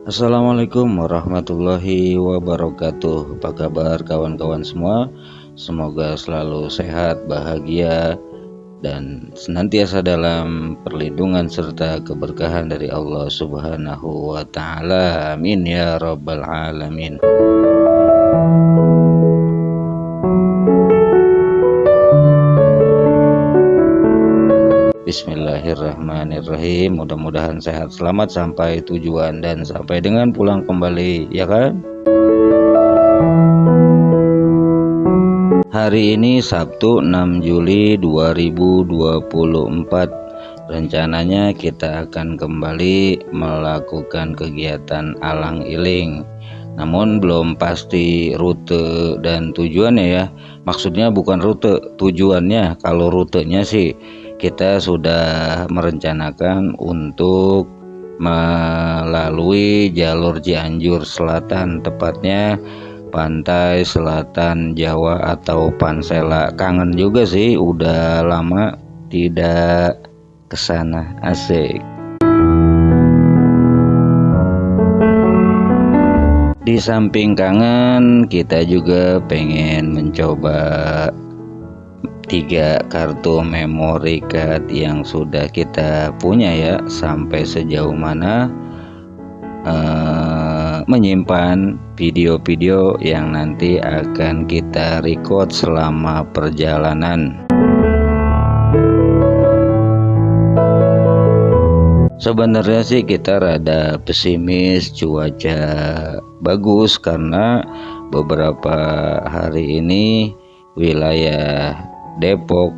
Assalamualaikum warahmatullahi wabarakatuh. Apa kabar kawan-kawan semua? Semoga selalu sehat, bahagia, dan senantiasa dalam perlindungan serta keberkahan dari Allah Subhanahu wa Ta'ala. Amin ya Rabbal 'Alamin. Bismillahirrahmanirrahim. Mudah-mudahan sehat selamat sampai tujuan dan sampai dengan pulang kembali, ya kan? Hari ini Sabtu 6 Juli 2024. Rencananya kita akan kembali melakukan kegiatan alang-iling. Namun belum pasti rute dan tujuannya ya. Maksudnya bukan rute, tujuannya. Kalau rutenya sih kita sudah merencanakan untuk melalui jalur Cianjur Selatan, tepatnya pantai selatan Jawa atau Pansela. Kangen juga sih, udah lama tidak kesana. Asik. Di samping kangen, kita juga pengen mencoba 3 kartu memory card yang sudah kita punya ya, sampai sejauh mana menyimpan video-video yang nanti akan kita record selama perjalanan. Sebenarnya sih kita rada pesimis cuaca bagus karena beberapa hari ini wilayah Depok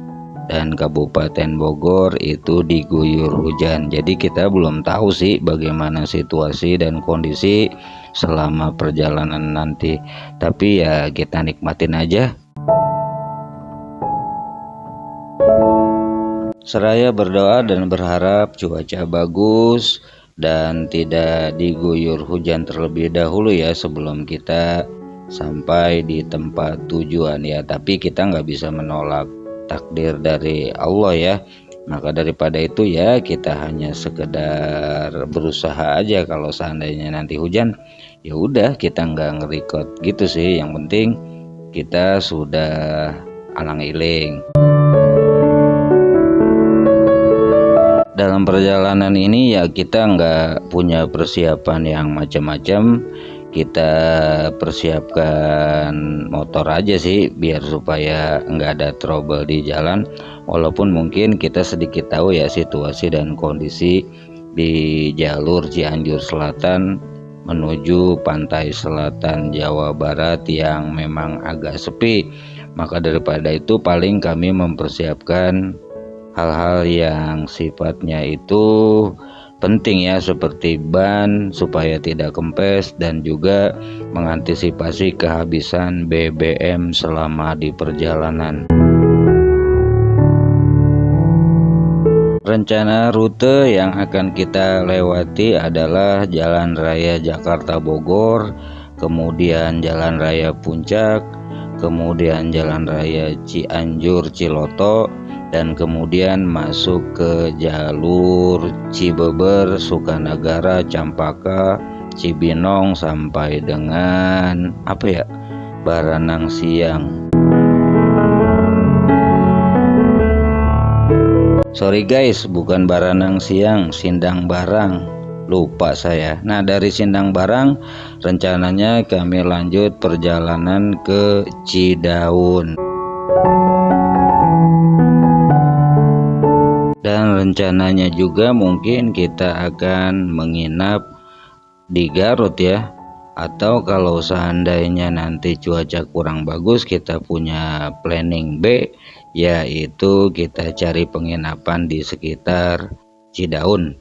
dan Kabupaten Bogor itu diguyur hujan. Jadi kita belum tahu sih bagaimana situasi dan kondisi selama perjalanan nanti. Tapi ya kita nikmatin aja. Seraya berdoa dan berharap cuaca bagus dan tidak diguyur hujan terlebih dahulu ya sebelum kita sampai di tempat tujuan ya. Tapi kita nggak bisa menolak takdir dari Allah ya. Maka daripada itu ya kita hanya sekedar berusaha aja. Kalau seandainya nanti hujan ya udah kita nggak nge-record gitu sih. Yang penting kita sudah alang-iling. Dalam perjalanan ini ya kita nggak punya persiapan yang macam-macam. Kita persiapkan motor aja sih biar supaya nggak ada trouble di jalan. Walaupun mungkin kita sedikit tahu ya situasi dan kondisi di jalur Cianjur Selatan menuju pantai selatan Jawa Barat yang memang agak sepi. Maka daripada itu paling kami mempersiapkan hal-hal yang sifatnya itu penting ya, seperti ban supaya tidak kempes dan juga mengantisipasi kehabisan BBM selama di perjalanan. Rencana rute yang akan kita lewati adalah Jalan Raya Jakarta Bogor, kemudian Jalan Raya Puncak, kemudian Jalan Raya Cianjur Ciloto, dan kemudian masuk ke jalur Cibeber, Sukanagara, Campaka, Cibinong sampai dengan Baranang Siang. Sorry guys, bukan Baranang Siang, Sindang Barang. Lupa saya. Nah, dari Sindang Barang rencananya kami lanjut perjalanan ke Cidaun. Dan rencananya juga mungkin kita akan menginap di Garut ya. Atau kalau seandainya nanti cuaca kurang bagus, kita punya planning B, yaitu kita cari penginapan di sekitar Cidaun.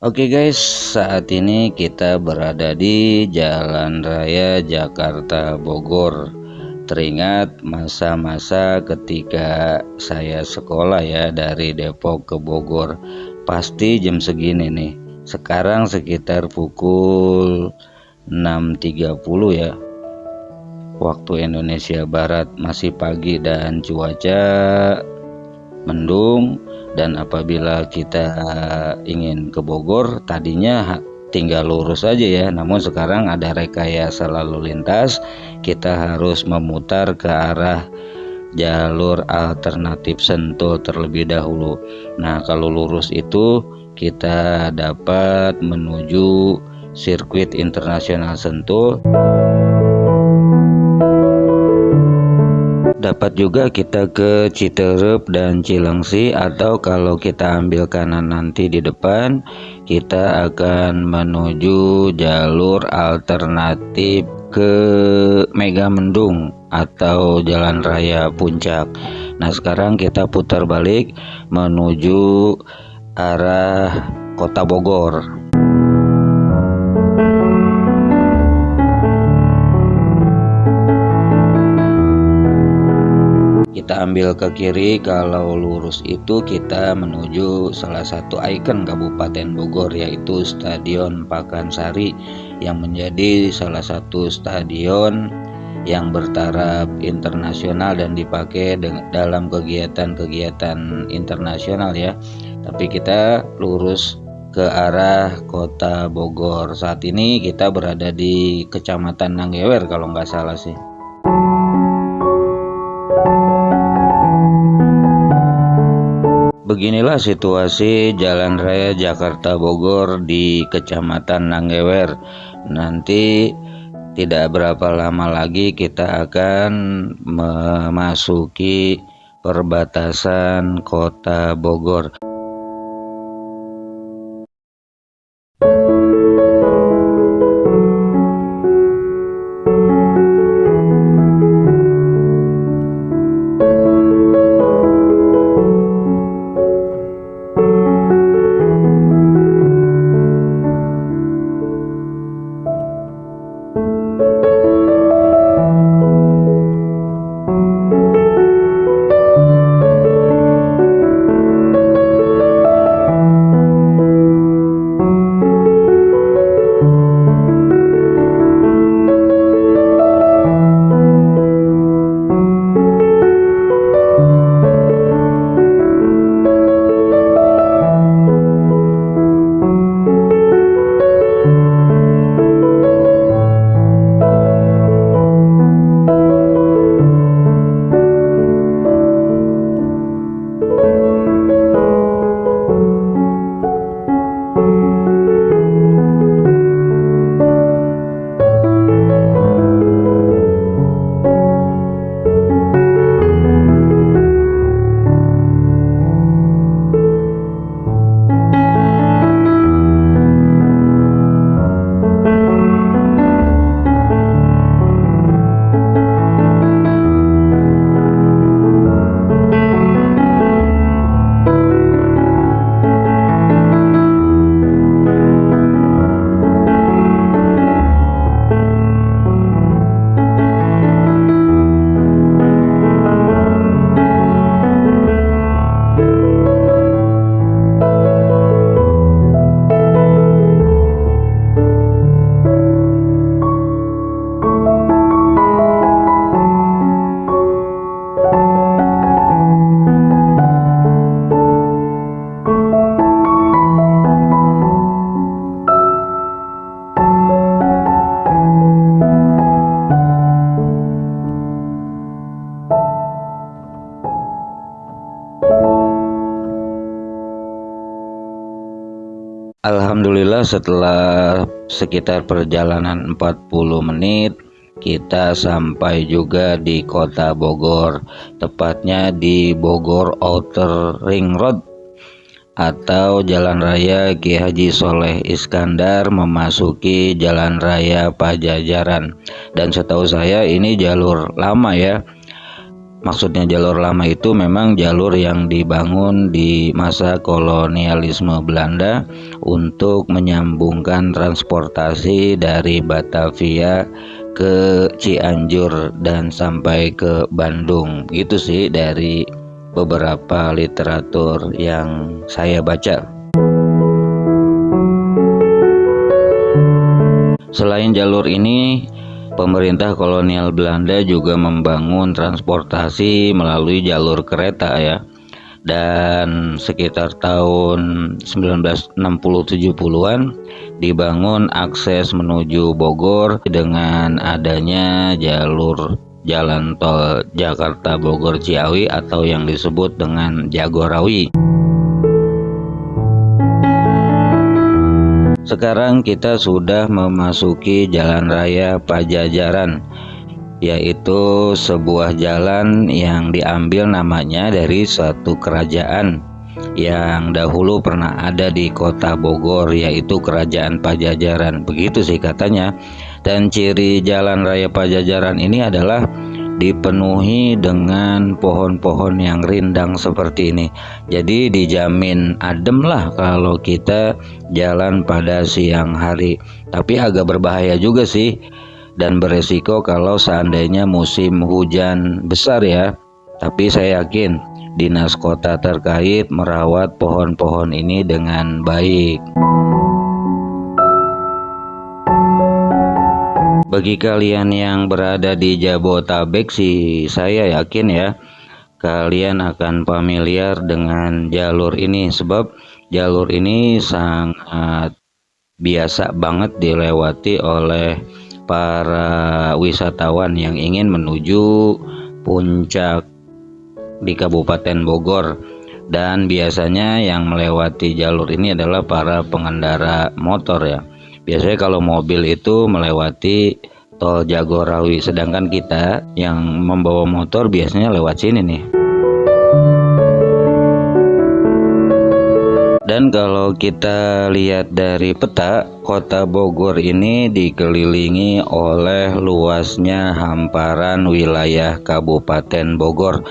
Oke guys, saat ini kita berada di Jalan Raya Jakarta Bogor. Teringat masa-masa ketika saya sekolah ya, dari Depok ke Bogor. Pasti jam segini nih. Sekarang sekitar pukul 6.30 ya, waktu Indonesia Barat. Masih pagi dan cuaca mendung. Dan apabila kita ingin ke Bogor, tadinya tinggal lurus aja ya, namun sekarang ada rekayasa lalu lintas. Kita harus memutar ke arah jalur alternatif Sentul terlebih dahulu. Nah, kalau lurus itu kita dapat menuju sirkuit internasional Sentul. Dapat juga kita ke Citerep dan Cilengsi, atau kalau kita ambil kanan nanti di depan, kita akan menuju jalur alternatif ke Megamendung atau Jalan Raya Puncak. Nah, sekarang kita putar balik menuju arah Kota Bogor. Kita ambil ke kiri, kalau lurus itu kita menuju salah satu ikon Kabupaten Bogor, yaitu Stadion Pakansari, yang menjadi salah satu stadion yang bertaraf internasional dan dipakai dalam kegiatan-kegiatan internasional ya. Tapi kita lurus ke arah Kota Bogor. Saat ini kita berada di Kecamatan Nanggewer kalau nggak salah sih. Beginilah situasi Jalan Raya Jakarta Bogor di Kecamatan Nanggewer. Nanti tidak berapa lama lagi kita akan memasuki perbatasan Kota Bogor. Alhamdulillah, setelah sekitar perjalanan 40 menit kita sampai juga di Kota Bogor, tepatnya di Bogor Outer Ring Road atau Jalan Raya Ki Haji Soleh Iskandar memasuki Jalan Raya Pajajaran. Dan setahu saya ini jalur lama ya, Maksudnya jalur lama itu memang jalur yang dibangun di masa kolonialisme Belanda untuk menyambungkan transportasi dari Batavia ke Cianjur dan sampai ke Bandung. Gitu sih dari beberapa literatur yang saya baca. Selain jalur ini, pemerintah kolonial Belanda juga membangun transportasi melalui jalur kereta ya. Dan sekitar tahun 1960-70-an dibangun akses menuju Bogor dengan adanya jalur jalan tol Jakarta Bogor Ciawi atau yang disebut dengan Jagorawi. Sekarang kita sudah memasuki Jalan Raya Pajajaran, yaitu sebuah jalan yang diambil namanya dari suatu kerajaan yang dahulu pernah ada di kota Bogor, yaitu Kerajaan Pajajaran. Begitu sih katanya. Dan ciri Jalan Raya Pajajaran ini adalah dipenuhi dengan pohon-pohon yang rindang seperti ini. Jadi dijamin adem lah kalau kita jalan pada siang hari. Tapi agak berbahaya juga sih dan beresiko kalau seandainya musim hujan besar ya. Tapi saya yakin dinas kota terkait merawat pohon-pohon ini dengan baik. Bagi kalian yang berada di Jabotabek sih, saya yakin ya kalian akan familiar dengan jalur ini, sebab jalur ini sangat biasa banget dilewati oleh para wisatawan yang ingin menuju puncak di Kabupaten Bogor. Dan biasanya yang melewati jalur ini adalah para pengendara motor ya. Biasanya kalau mobil itu melewati tol Jagorawi, sedangkan kita yang membawa motor biasanya lewat sini nih. Dan kalau kita lihat dari peta, kota Bogor ini dikelilingi oleh luasnya hamparan wilayah Kabupaten Bogor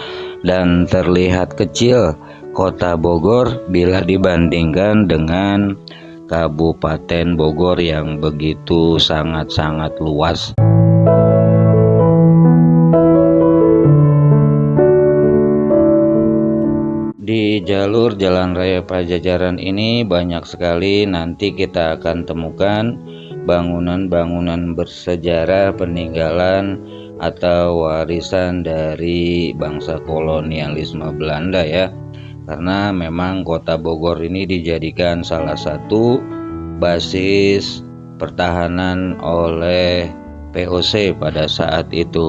dan terlihat kecil kota Bogor bila dibandingkan dengan Kabupaten Bogor yang begitu sangat-sangat luas. Di jalur Jalan Raya Pajajaran ini banyak sekali nanti kita akan temukan bangunan-bangunan bersejarah peninggalan atau warisan dari bangsa kolonialisme Belanda ya. Karena memang kota Bogor ini dijadikan salah satu basis pertahanan oleh VOC pada saat itu.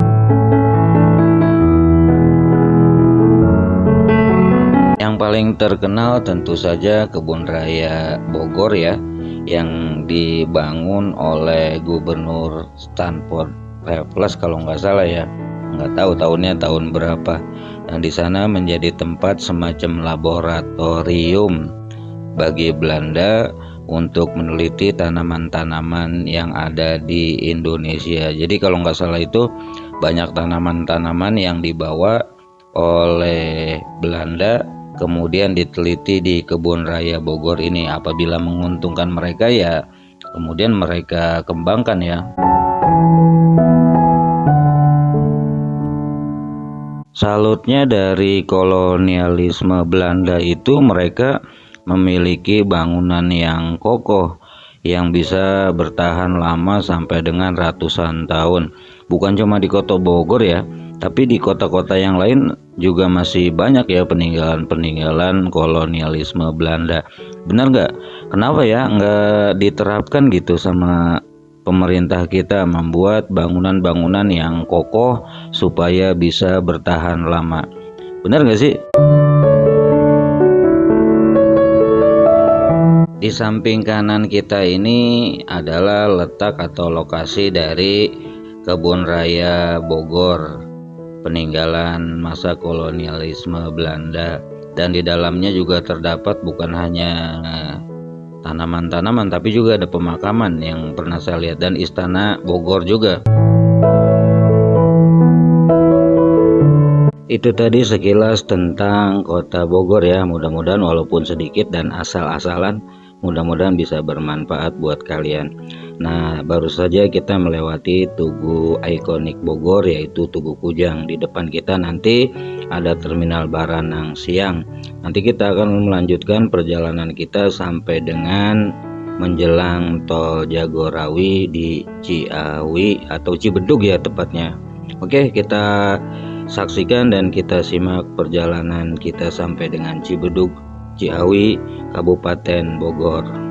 Yang paling terkenal tentu saja Kebun Raya Bogor ya, yang dibangun oleh Gubernur Stanford Raffles kalau nggak salah ya. Nggak tahu tahunnya tahun berapa. Dan di sana menjadi tempat semacam laboratorium bagi Belanda untuk meneliti tanaman-tanaman yang ada di Indonesia. Jadi kalau nggak salah itu banyak tanaman-tanaman yang dibawa oleh Belanda kemudian diteliti di Kebun Raya Bogor ini. Apabila menguntungkan mereka ya kemudian mereka kembangkan ya. Salutnya dari kolonialisme Belanda itu mereka memiliki bangunan yang kokoh yang bisa bertahan lama sampai dengan ratusan tahun. Bukan cuma di kota Bogor ya, tapi di kota-kota yang lain juga masih banyak ya peninggalan-peninggalan kolonialisme Belanda. Benar nggak? Kenapa ya nggak diterapkan gitu sama pemerintah kita membuat bangunan-bangunan yang kokoh supaya bisa bertahan lama? Benar nggak sih? Di samping kanan kita ini adalah letak atau lokasi dari Kebun Raya Bogor, peninggalan masa kolonialisme Belanda. Dan di dalamnya juga terdapat bukan hanya tanaman-tanaman tapi juga ada pemakaman yang pernah saya lihat, dan istana Bogor juga. Itu tadi sekilas tentang Kota Bogor ya. Mudah-mudahan walaupun sedikit dan asal-asalan, mudah-mudahan bisa bermanfaat buat kalian. Nah, baru saja kita melewati Tugu ikonik Bogor, yaitu Tugu Kujang. Di depan kita nanti ada Terminal Baranang Siang. Nanti kita akan melanjutkan perjalanan kita sampai dengan menjelang Tol Jagorawi di Ciawi atau Cibedug ya tepatnya. Oke, kita saksikan dan kita simak perjalanan kita sampai dengan Cibedug, Ciawi, Kabupaten Bogor.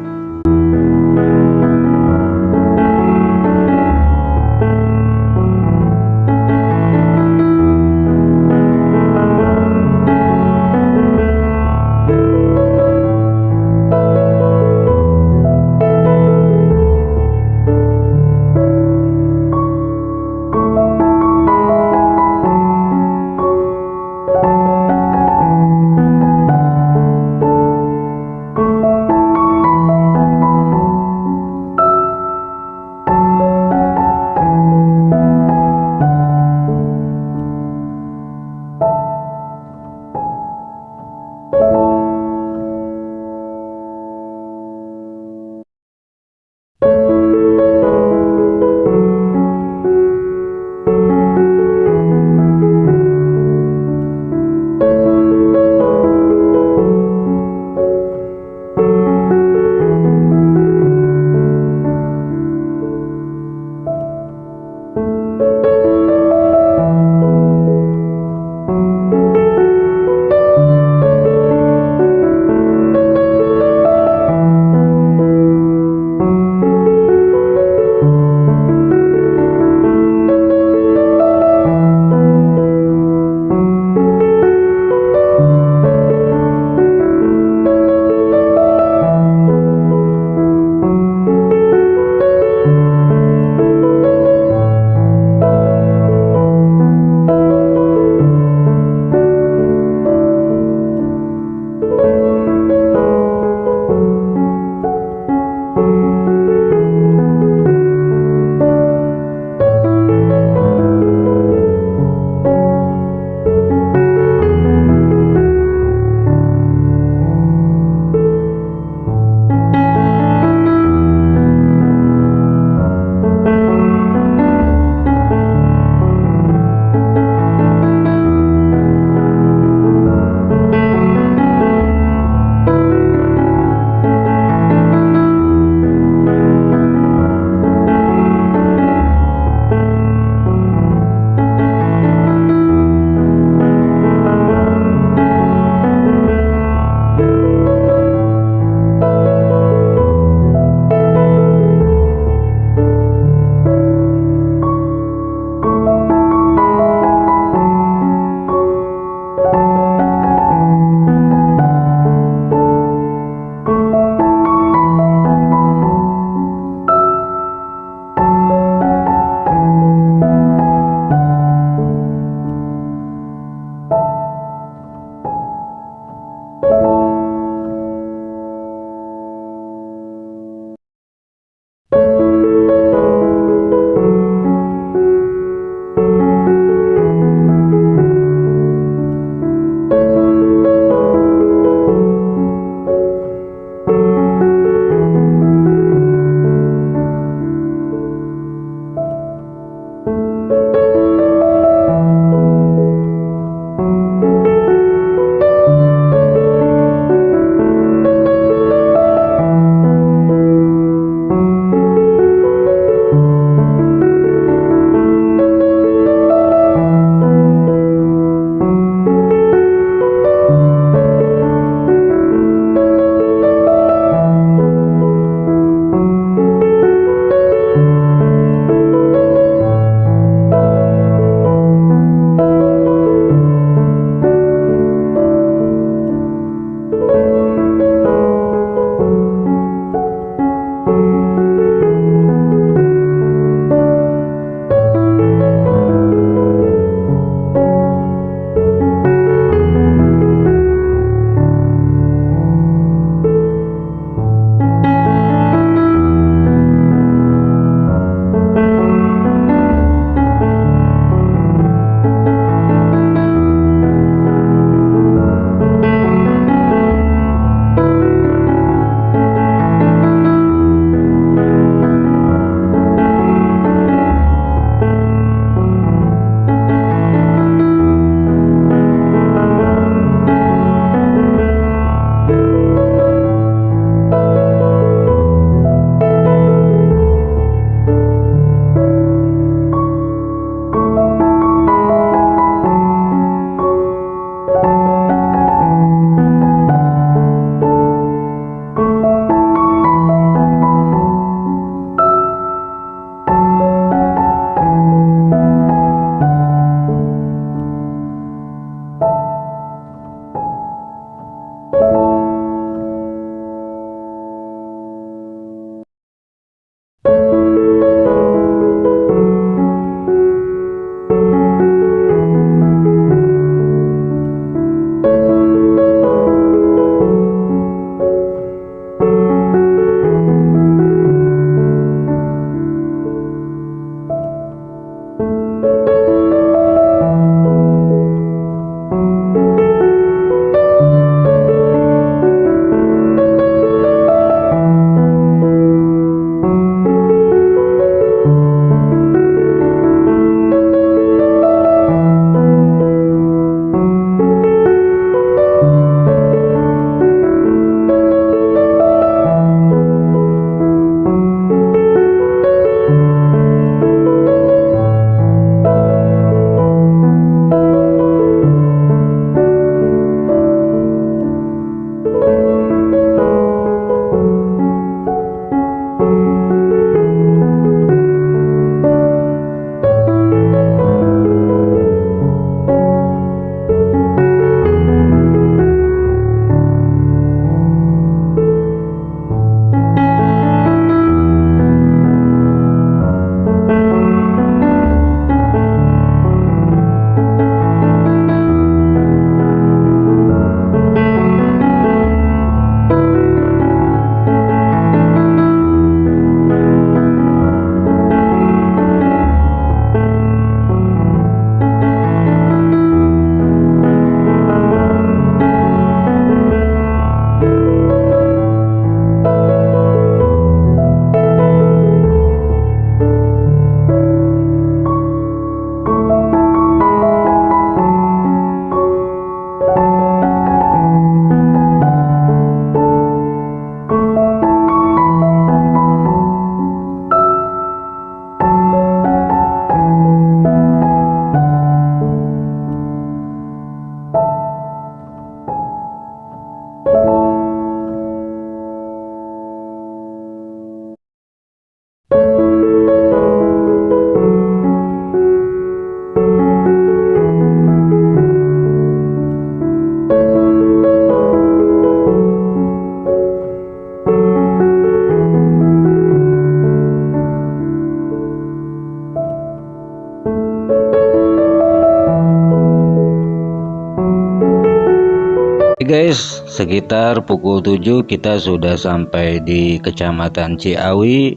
guys, sekitar pukul 7 kita sudah sampai di Kecamatan Ciawi,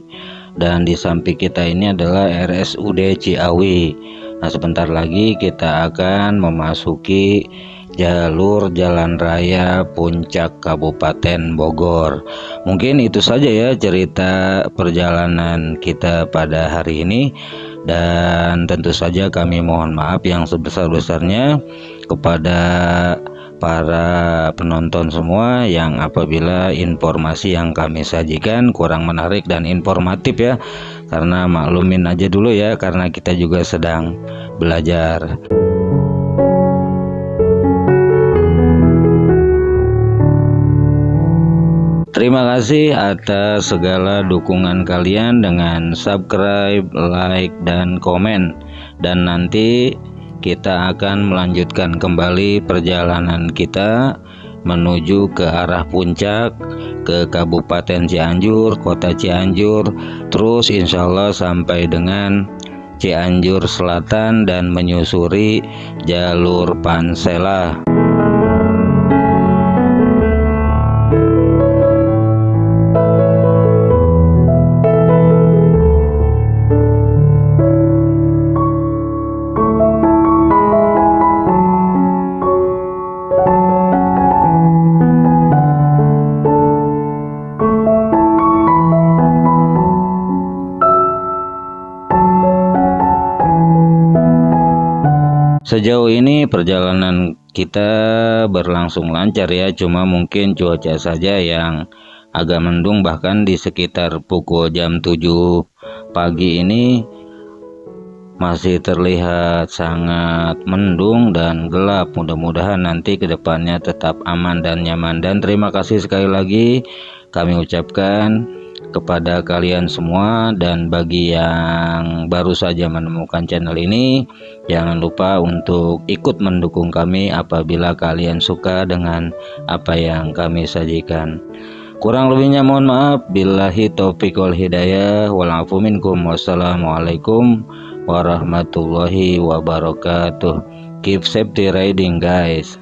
dan di samping kita ini adalah RSUD Ciawi. Nah, sebentar lagi kita akan memasuki jalur jalan raya Puncak Kabupaten Bogor. Mungkin itu saja ya cerita perjalanan kita pada hari ini, dan tentu saja kami mohon maaf yang sebesar-besarnya kepada para penonton semua yang apabila informasi yang kami sajikan kurang menarik dan informatif ya, karena maklumin aja dulu ya, karena kita juga sedang belajar. Terima kasih atas segala dukungan kalian dengan subscribe, like, dan komen. Dan nanti kita akan melanjutkan kembali perjalanan kita menuju ke arah puncak, ke Kabupaten Cianjur, Kota Cianjur, terus insya Allah sampai dengan Cianjur Selatan dan menyusuri jalur Pansela. Sejauh ini perjalanan kita berlangsung lancar ya, cuma mungkin cuaca saja yang agak mendung, bahkan di sekitar pukul jam 7 pagi ini masih terlihat sangat mendung dan gelap. Mudah-mudahan nanti kedepannya tetap aman dan nyaman. Dan terima kasih sekali lagi kami ucapkan kepada kalian semua, dan bagi yang baru saja menemukan channel ini, jangan lupa untuk ikut mendukung kami apabila kalian suka dengan apa yang kami sajikan. Kurang lebihnya mohon maaf. Billahi taufiq wal hidayah, wal afu minkum. Wassalamualaikum warahmatullahi wabarakatuh. Keep safety riding guys.